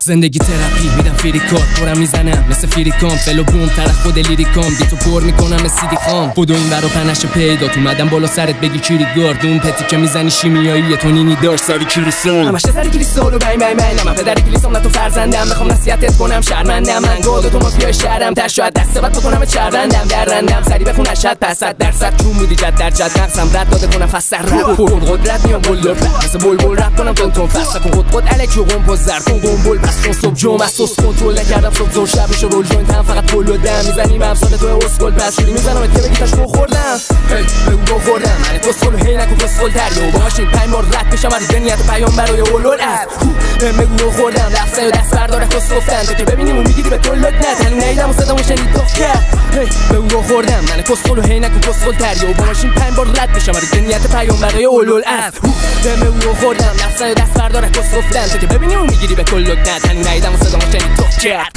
زندگی تراپی میدم فریکار پرم میزنم مثل فریکام فلو بوم طرف خود لیریکام بی تو پر میکنم مثل سیدی خام بدو این برا پنش پیدا تو مدم بالا سرت بگی کیری گاردون پتی که میزنی شیمیایی تو نینی داشت سری کریستال همش سری کریستال و بین من پدر کلیسام نه تو فرزندم میخوام نصیحتت کنم شرمندم من گاد تو مافیا شهرم تا شاید دست بعد بکنم چربندم درندم سری بخون 80 درصد چون بودی جد در جد نقصم رد داده کنم فسر رپ قدرت میام بولر مثل بلبل رپ کنم تون فسر کن خود الکی قم پوز زر کن قنبل پس کن صبح جمعه اساس کنترل نکردم صبح زور شب میشه رول جوینت هم فقط پلو دم میزنیم امسال تو اسکل پس شوری میزنم که بگی تاش خوردم هی بگو خوردم من تو سول هی نکو کسول تریو باهاش این 5 بار رد بشم از دنیت پیام برای اولول اس بگو خوردم لفظ و دست بردار کس گفتن تو که ببینیم اون میگیری به کل نه تنو نیدم و صدامو شنید تو کرد هی بگو خوردم من کسول هی نکو کسول تریو باهاش این 5 بار رد بشم از دنیت پیام برای اولول اس بگو خوردم لفظ و دست بردار کس گفتن تو که ببینیم اون میگیری به کل نه تنو نیدم و صدامو شنید تو کرد